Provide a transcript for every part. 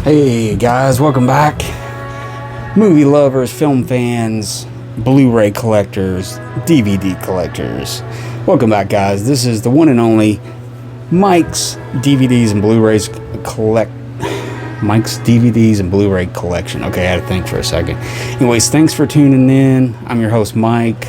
Hey guys, welcome back. Movie lovers, film fans, Blu-ray collectors, DVD collectors. Welcome back, guys. This is the one and only Mike's DVDs and Blu-rays Mike's DVDs and Blu-ray collection. Okay, I had to think for a second. Anyways, thanks for tuning in. I'm your host, Mike.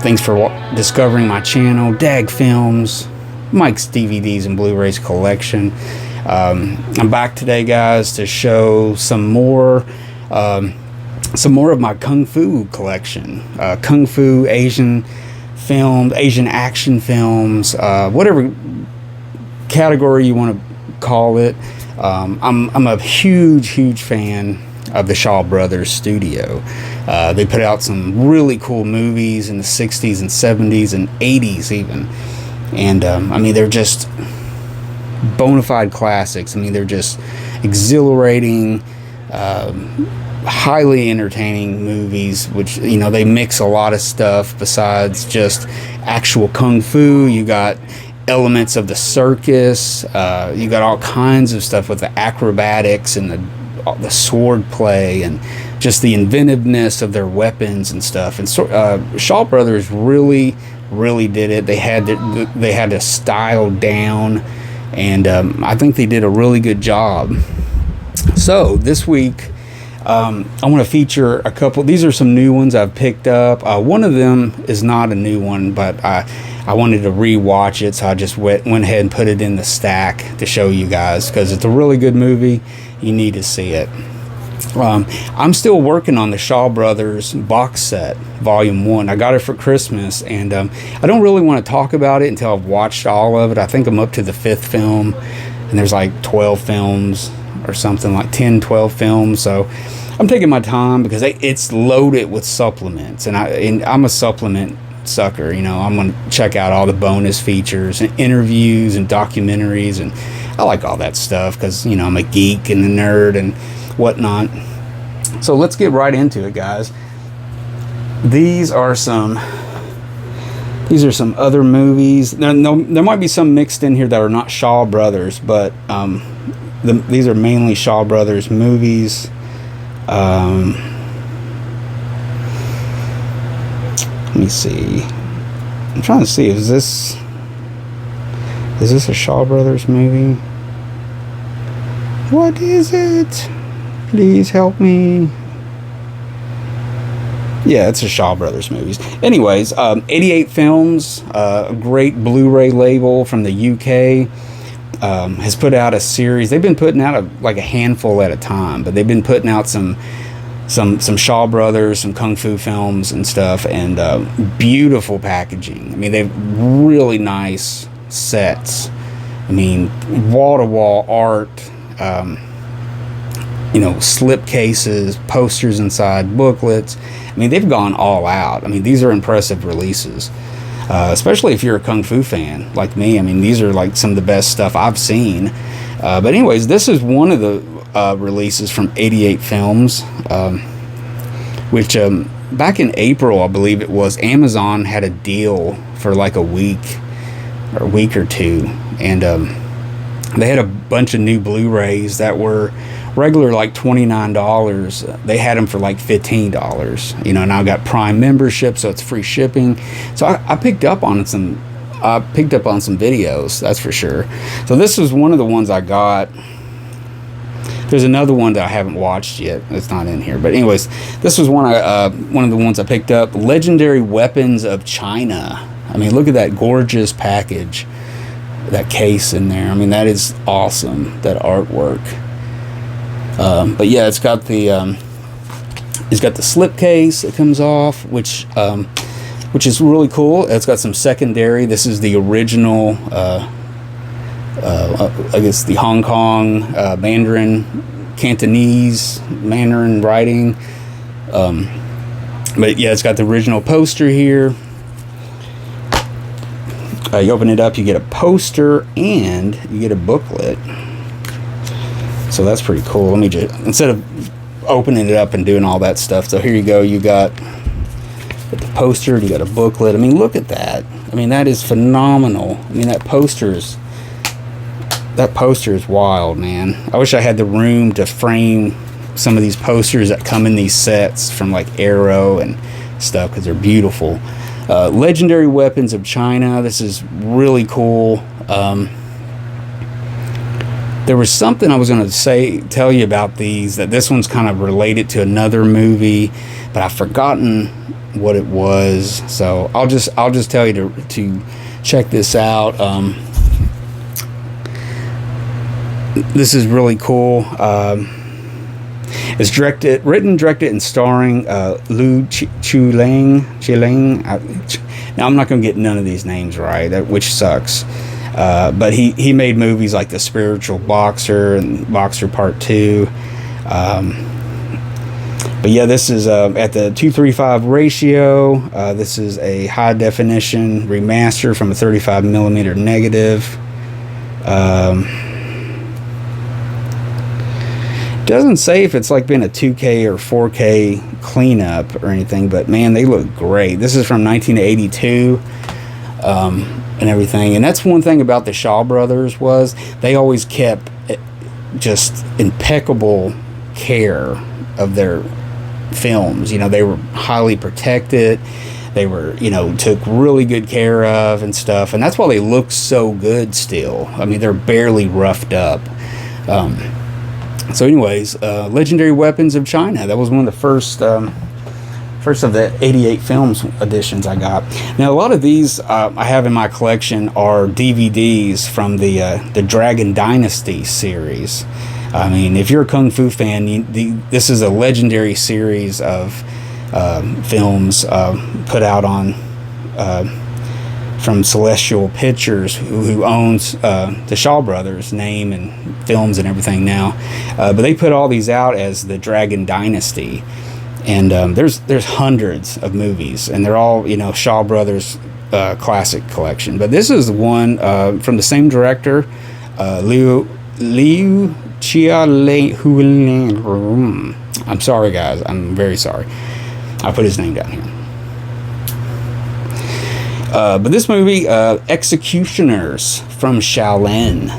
Thanks for discovering my channel, Dag Films, Mike's DVDs and Blu-rays collection. I'm back today, guys, to show some more of my Kung Fu collection. Kung Fu, Asian films, Asian action films, whatever category you want to call it. I'm a huge fan of the Shaw Brothers studio. They put out some really cool movies in the 60s and 70s and 80s even. And I mean, they're just bona fide classics. I mean, they're just exhilarating, highly entertaining movies, which, you know, they mix a lot of stuff besides just actual kung fu. You got elements of the circus, you got all kinds of stuff with the acrobatics and the sword play and just the inventiveness of their weapons and stuff. And so Shaw Brothers really did it. They had to style down, and I think they did a really good job. So this week I want to feature a couple. These are some new ones I've picked up. One of them is not a new one, but I wanted to re-watch it, so I just went ahead and put it in the stack to show you guys, because it's a really good movie. You need to see it. I'm still working on the Shaw Brothers box set, Volume 1. I got it for Christmas, and I don't really want to talk about it until I've watched all of it. I think I'm up to the 5th film, and there's like 12 films or something, like 10, 12 films. So I'm taking my time because it's loaded with supplements, and I'm a supplement sucker. You know, I'm going to check out all the bonus features and interviews and documentaries, and I like all that stuff because, you know, I'm a geek and a nerd and whatnot. So let's get right into it, guys. These are some other movies. There might be some mixed in here that are not Shaw Brothers, but these are mainly Shaw Brothers movies. Let me see. I'm trying to see, is this a Shaw Brothers movie? What is it? Please help me. Yeah, it's a Shaw Brothers movies. Anyways, 88 Films, a great Blu-ray label from the UK, has put out a series. They've been putting out a handful at a time, but they've been putting out some Shaw Brothers, some Kung Fu films and stuff, and beautiful packaging. I mean, they've really nice sets. I mean, wall-to-wall art, you know, slip cases, posters inside, booklets. I mean, they've gone all out. I mean, these are impressive releases, especially if you're a Kung Fu fan like me. I mean, these are like some of the best stuff I've seen. But anyways, this is one of the releases from 88 Films, which back in April, I believe it was, Amazon had a deal for like a week or two, and they had a bunch of new Blu-rays that were regular like $29. They had them for like $15. You know, and I got Prime membership, so it's free shipping. So I picked up on some videos, that's for sure. So this was one of the ones I got. There's another one that I haven't watched yet. It's not in here. But anyways, this was one of the ones I picked up. Legendary Weapons of China. I mean, look at that gorgeous package, that case in there. I mean, that is awesome, that artwork. But yeah, it's got the slip case that comes off, which is really cool. It's got some secondary. This is the original, I guess the Hong Kong Cantonese Mandarin writing. But yeah, it's got the original poster here. You open it up, you get a poster and you get a booklet. So that's pretty cool. Let me just, instead of opening it up and doing all that stuff, so here you go. You got the poster, you got a booklet. I mean, look at that. I mean, that is phenomenal. I mean, that poster is That poster is wild, man. I wish I had the room to frame some of these posters that come in these sets from like Arrow and stuff, because they're beautiful. Legendary Weapons of China. This is really cool. There was something I was going to tell you about these, that this one's kind of related to another movie, but I've forgotten what it was. So I'll just tell you to check this out. This is really cool. It's written, directed, and starring Lu Chilang. Now I'm not going to get none of these names right, which sucks. But he made movies like The Spiritual Boxer and Boxer Part 2. But yeah, this is at the 2:35 ratio. This is a high definition remaster from a 35mm negative. Doesn't say if it's like been a 2K or 4K cleanup or anything, but man, they look great. This is from 1982. And everything, and that's one thing about the Shaw Brothers, was they always kept just impeccable care of their films. You know, they were highly protected. They were, you know, took really good care of and stuff, and that's why they look so good still. I mean, they're barely roughed up. So anyways, Legendary Weapons of China. That was one of the first of the 88 films editions I got. Now, a lot of these I have in my collection are DVDs from the Dragon Dynasty series. I mean, if you're a Kung Fu fan, this is a legendary series of films put out on from Celestial Pictures, who owns the Shaw Brothers name and films and everything now. But they put all these out as the Dragon Dynasty. And there's hundreds of movies, and they're all, you know, Shaw Brothers classic collection. But this is the one from the same director, Liu Chia. I'm sorry, guys. I'm very sorry. I put his name down here. But this movie, Executioners from Shaolin.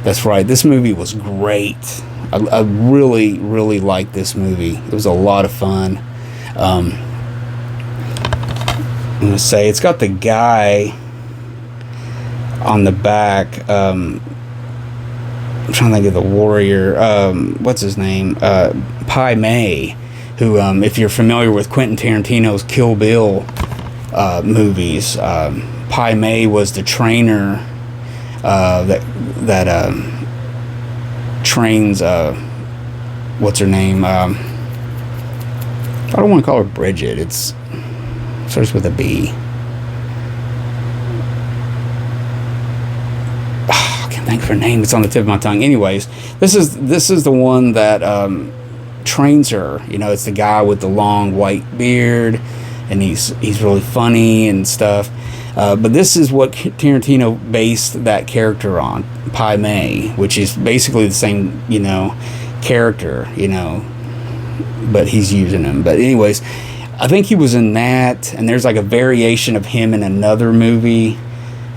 That's right. This movie was great. I really, really liked this movie. It was a lot of fun. I'm going to say it's got the guy on the back. I'm trying to think of the warrior. What's his name? Pai Mei, who, if you're familiar with Quentin Tarantino's Kill Bill movies, Pai Mei was the trainer that trains what's her name, I don't want to call her Bridget, it starts with a B. I can't think of her name, it's on the tip of my tongue. Anyways, this is the one that trains her. You know, it's the guy with the long white beard, and he's really funny and stuff. But this is what Tarantino based that character on, Pai Mei, which is basically the same, you know, character, you know, but he's using him. But anyways, I think he was in that, and there's like a variation of him in another movie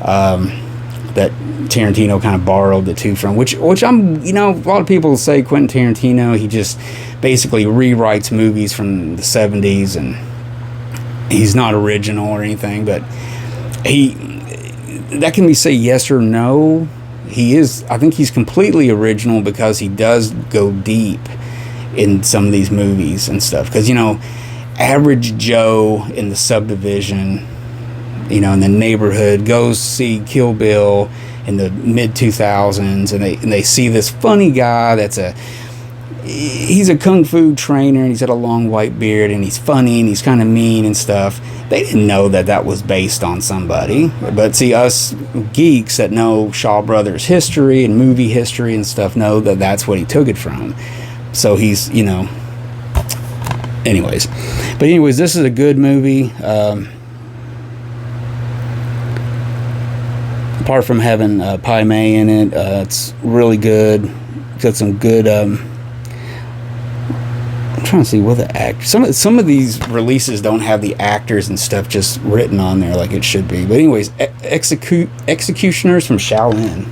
that Tarantino kind of borrowed the two from, which I'm, you know, a lot of people say Quentin Tarantino, he just basically rewrites movies from the 70s, and he's not original or anything, but that can be say yes or no. He is, I think he's completely original, because he does go deep in some of these movies and stuff. Because, you know, average Joe in the subdivision, you know, in the neighborhood, goes see Kill Bill in the mid-2000s, and they see this funny guy he's a kung fu trainer, and he's got a long white beard, and he's funny, and he's kind of mean and stuff. They didn't know that was based on somebody. But see, us geeks that know Shaw Brothers history and movie history and stuff know that that's what he took it from. So he's, you know, anyways. But anyways, this is a good movie. Apart from having Pai Mei in it, it's really good. Got some good... I'm trying to see what the actors. Some of these releases don't have the actors and stuff just written on there like it should be. But anyways, Executioners from Shaolin.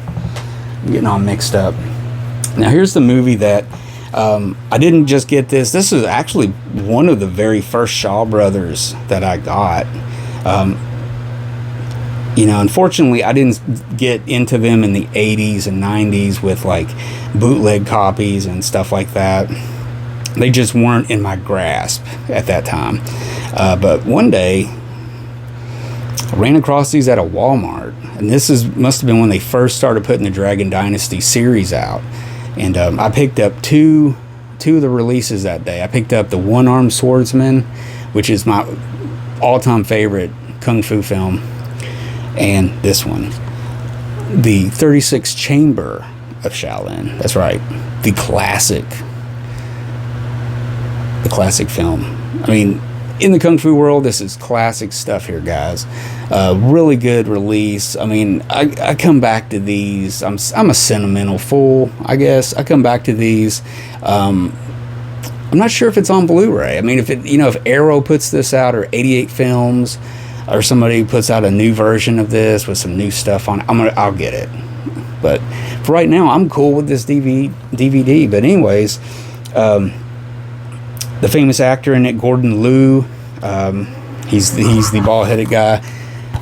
getting all mixed up. Now here's the movie that I didn't just get this. This is actually one of the very first Shaw Brothers that I got. You know, unfortunately, I didn't get into them in the 80s and 90s with like bootleg copies and stuff like that. They just weren't in my grasp at that time. But one day, I ran across these at a Walmart, and must have been when they first started putting the Dragon Dynasty series out. And I picked up two of the releases that day. I picked up the One-Armed Swordsman, which is my all-time favorite kung fu film, and this one, the 36 Chamber of Shaolin. That's right, the classic film. I mean, in the kung fu world, this is classic stuff here, guys. Really good release. I mean, I come back to these. I'm a sentimental fool, I guess. I come back to these. I'm not sure if it's on Blu-ray. I mean, if Arrow puts this out, or 88 Films, or somebody puts out a new version of this with some new stuff on it, I'll get it. But for right now, I'm cool with this DVD. But anyways, the famous actor in it, Gordon Liu, he's the bald-headed guy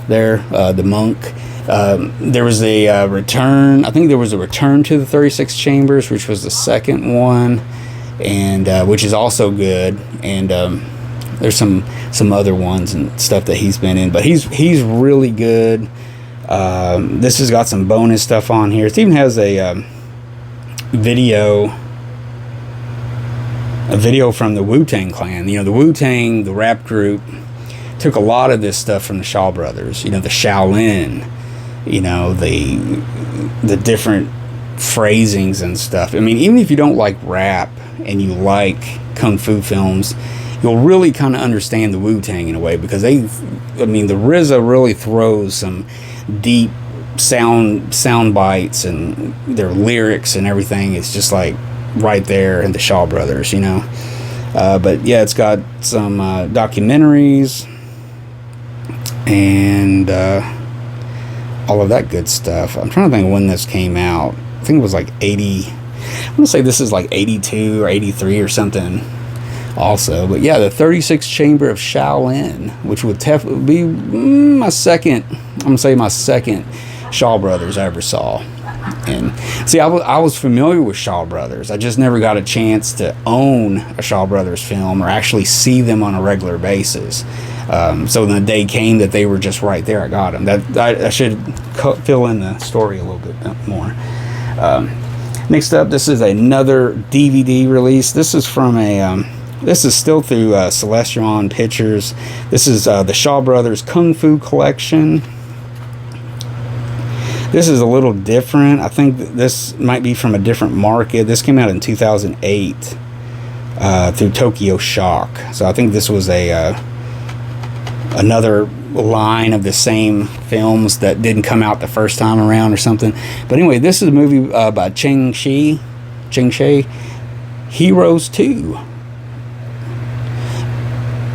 there, the monk. There was a return. I think there was a return to the 36 Chambers, which was the second one, and which is also good. And there's some other ones and stuff that he's been in, but he's really good. This has got some bonus stuff on here. It even has a video from the Wu-Tang Clan. You know, the Wu-Tang, the rap group, took a lot of this stuff from the Shaw Brothers. You know, the Shaolin, you know, the different phrasings and stuff. I mean, even if you don't like rap and you like kung fu films, you'll really kind of understand the Wu-Tang in a way, because the RZA really throws some deep sound bites, and their lyrics and everything is just like right there in the Shaw Brothers, you know. But yeah, it's got some documentaries and all of that good stuff. I'm trying to think when this came out. I think it was like 80. I'm gonna say this is like 82 or 83 or something also. But yeah, the 36 Chamber of Shaolin, which would be my second Shaw Brothers I ever saw. And see, I was familiar with Shaw Brothers. I just never got a chance to own a Shaw Brothers film or actually see them on a regular basis. So when the day came that they were just right there, I got them. I should fill in the story a little bit more. Next up, this is another DVD release. This is from this is still through Celestron Pictures. This is the Shaw Brothers Kung Fu Collection. This is a little different. I think this might be from a different market. This came out in 2008 through Tokyo Shock. So I think this was another line of the same films that didn't come out the first time around or something. But anyway, this is a movie by Cheng Shi, Heroes 2.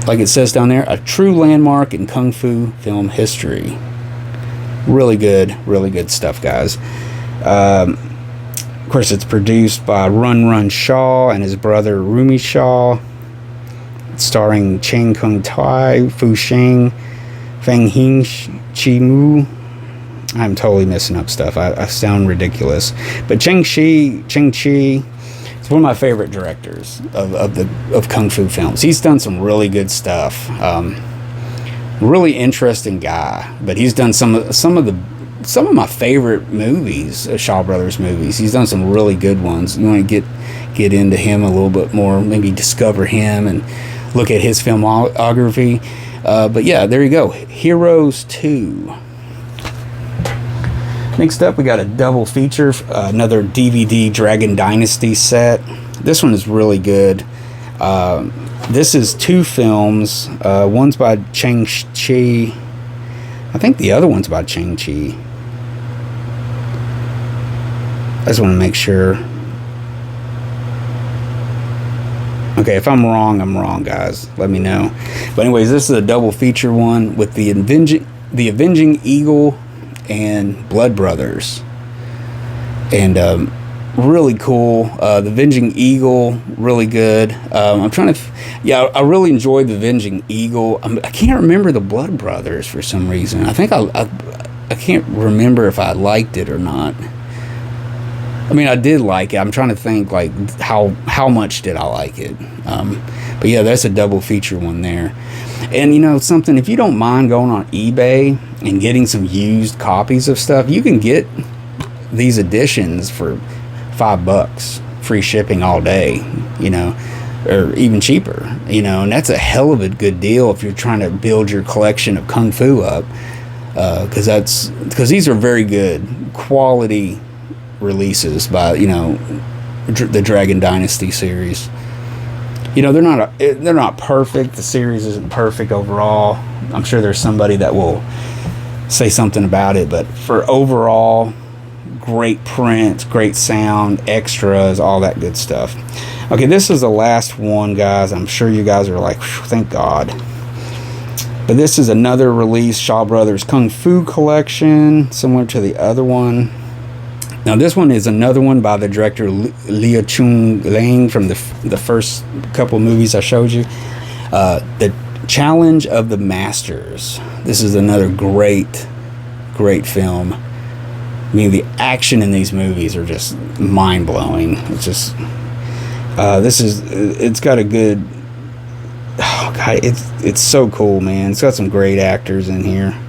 Like it says down there, a true landmark in Kung Fu film history. Really good stuff, guys. Of course, it's produced by Run Shaw and his brother Rumi Shaw. Starring Cheng Kung Tai, Fu Sheng, Feng Hing Chi Mu. I'm totally messing up stuff. I sound ridiculous. But Cheng Chi is one of my favorite directors of Kung Fu films. He's done some really good stuff. Really interesting guy, but he's done some of my favorite movies, Shaw Brothers movies. He's done some really good ones. You want to get into him a little bit more, maybe discover him and look at his filmography. But yeah, there you go. Heroes 2. Next up, we got a double feature, another DVD Dragon Dynasty set. This one is really good. This is two films. One's by Cheng Chi. I think the other one's by Cheng Chi. I just want to make sure. Okay, if I'm wrong, guys. Let me know. But anyways, this is a double feature one with the Avenging Eagle and Blood Brothers. and really cool. The Avenging Eagle, really good. I'm trying to, yeah, I really enjoyed the Avenging Eagle. I can't remember the Blood Brothers for some reason. I think I can't remember if I liked it or not. I mean, I did like it. I'm trying to think like how much did I like it. But yeah, that's a double feature one there. And you know something, if you don't mind going on eBay and getting some used copies of stuff, you can get these editions for $5, free shipping all day, you know, or even cheaper, you know, and that's a hell of a good deal if you're trying to build your collection of kung fu up, because these are very good quality releases by, you know, the Dragon Dynasty series. You know, they're not perfect. The series isn't perfect overall. I'm sure there's somebody that will say something about it, but for overall, great print, great sound, extras, all that good stuff. Okay, this is the last one, guys. I'm sure you guys are like, thank God. But this is another release, Shaw Brothers Kung Fu Collection, similar to the other one. Now this one is another one by the director Lia Chung Lang from the first couple movies I showed you. The Challenge of the Masters. This is another great film. I mean, the action in these movies are just mind-blowing. It's just it's got a good, oh God, it's so cool, man. It's got some great actors in here.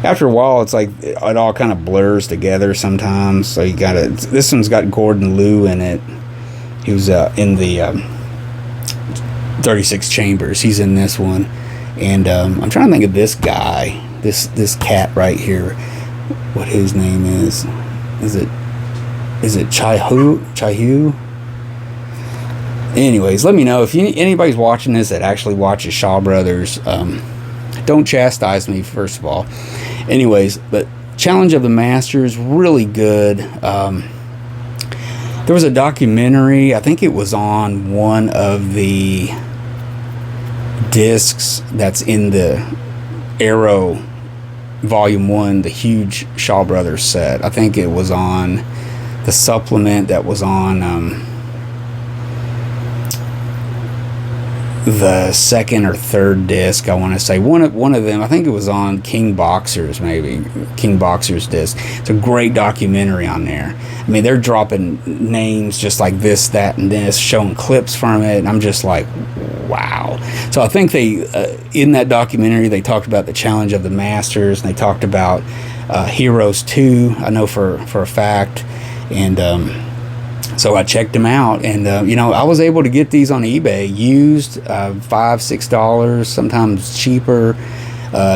After a while, it's like it all kind of blurs together sometimes. So you got this one's got Gordon Liu in it. He was in the 36 Chambers. He's in this one, and I'm trying to think of this guy, this cat right here. What his name is? Is it Chai Hu? Anyways, let me know if anybody's watching this that actually watches Shaw Brothers. Don't chastise me, first of all. Anyways, but Challenge of the Masters, really good. There was a documentary, I think it was on one of the discs that's in the Arrow Volume 1, the huge Shaw Brothers set. I think it was on the supplement that was on the second or third disc, I want to say. One of them, I think it was on King Boxer's, maybe King Boxer's disc. It's a great documentary on there. I mean, they're dropping names just like this, that, and this, showing clips from it, and I'm just like, wow. So I think they in that documentary they talked about the Challenge of the Masters, and they talked about Heroes 2, I know for a fact, and so I checked them out, and you know, I was able to get these on eBay used, $5-6, sometimes cheaper,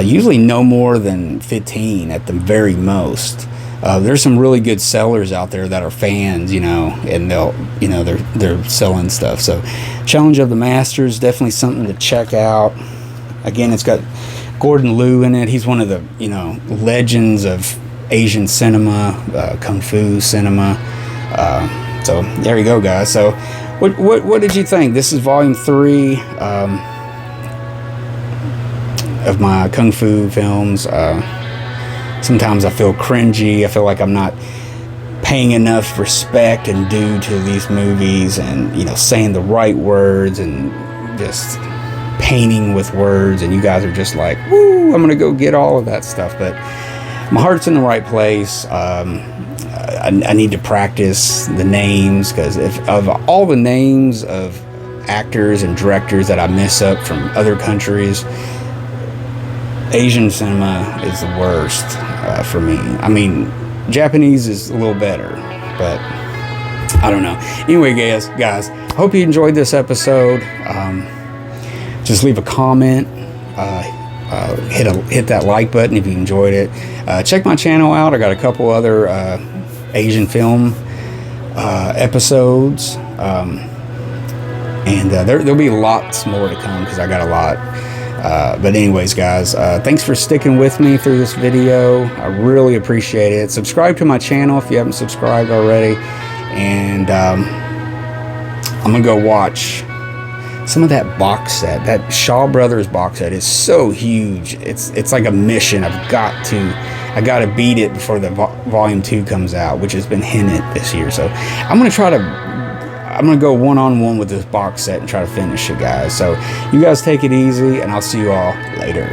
usually no more than 15 at the very most. There's some really good sellers out there that are fans, you know, and they're selling stuff. So Challenge of the Masters, definitely something to check out. Again, it's got Gordon Liu in it. He's one of the, you know, legends of Asian cinema, kung fu cinema. So there you go, guys. So what did you think? This is volume 3 of my kung fu films. Sometimes I feel cringy. I feel like I'm not paying enough respect and due to these movies, and, you know, saying the right words and just painting with words, and you guys are just like, woo, I'm gonna go get all of that stuff. But my heart's in the right place. I need to practice the names, because if of all the names of actors and directors that I mess up from other countries, Asian cinema is the worst for me. I mean, Japanese is a little better, but I don't know. Anyway, guys, hope you enjoyed this episode. Just leave a comment. Hit that like button if you enjoyed it. Check my channel out. I got a couple other Asian film episodes, and there'll be lots more to come, because I got a lot. But anyways, guys, thanks for sticking with me through this video. I really appreciate it. Subscribe to my channel if you haven't subscribed already, and I'm gonna go watch some of that box set. That Shaw Brothers box set is so huge. It's like a mission. I got to beat it before the volume 2 comes out, which has been hinted this year. So I'm gonna go one-on-one with this box set and try to finish it, guys. So you guys take it easy, and I'll see you all later.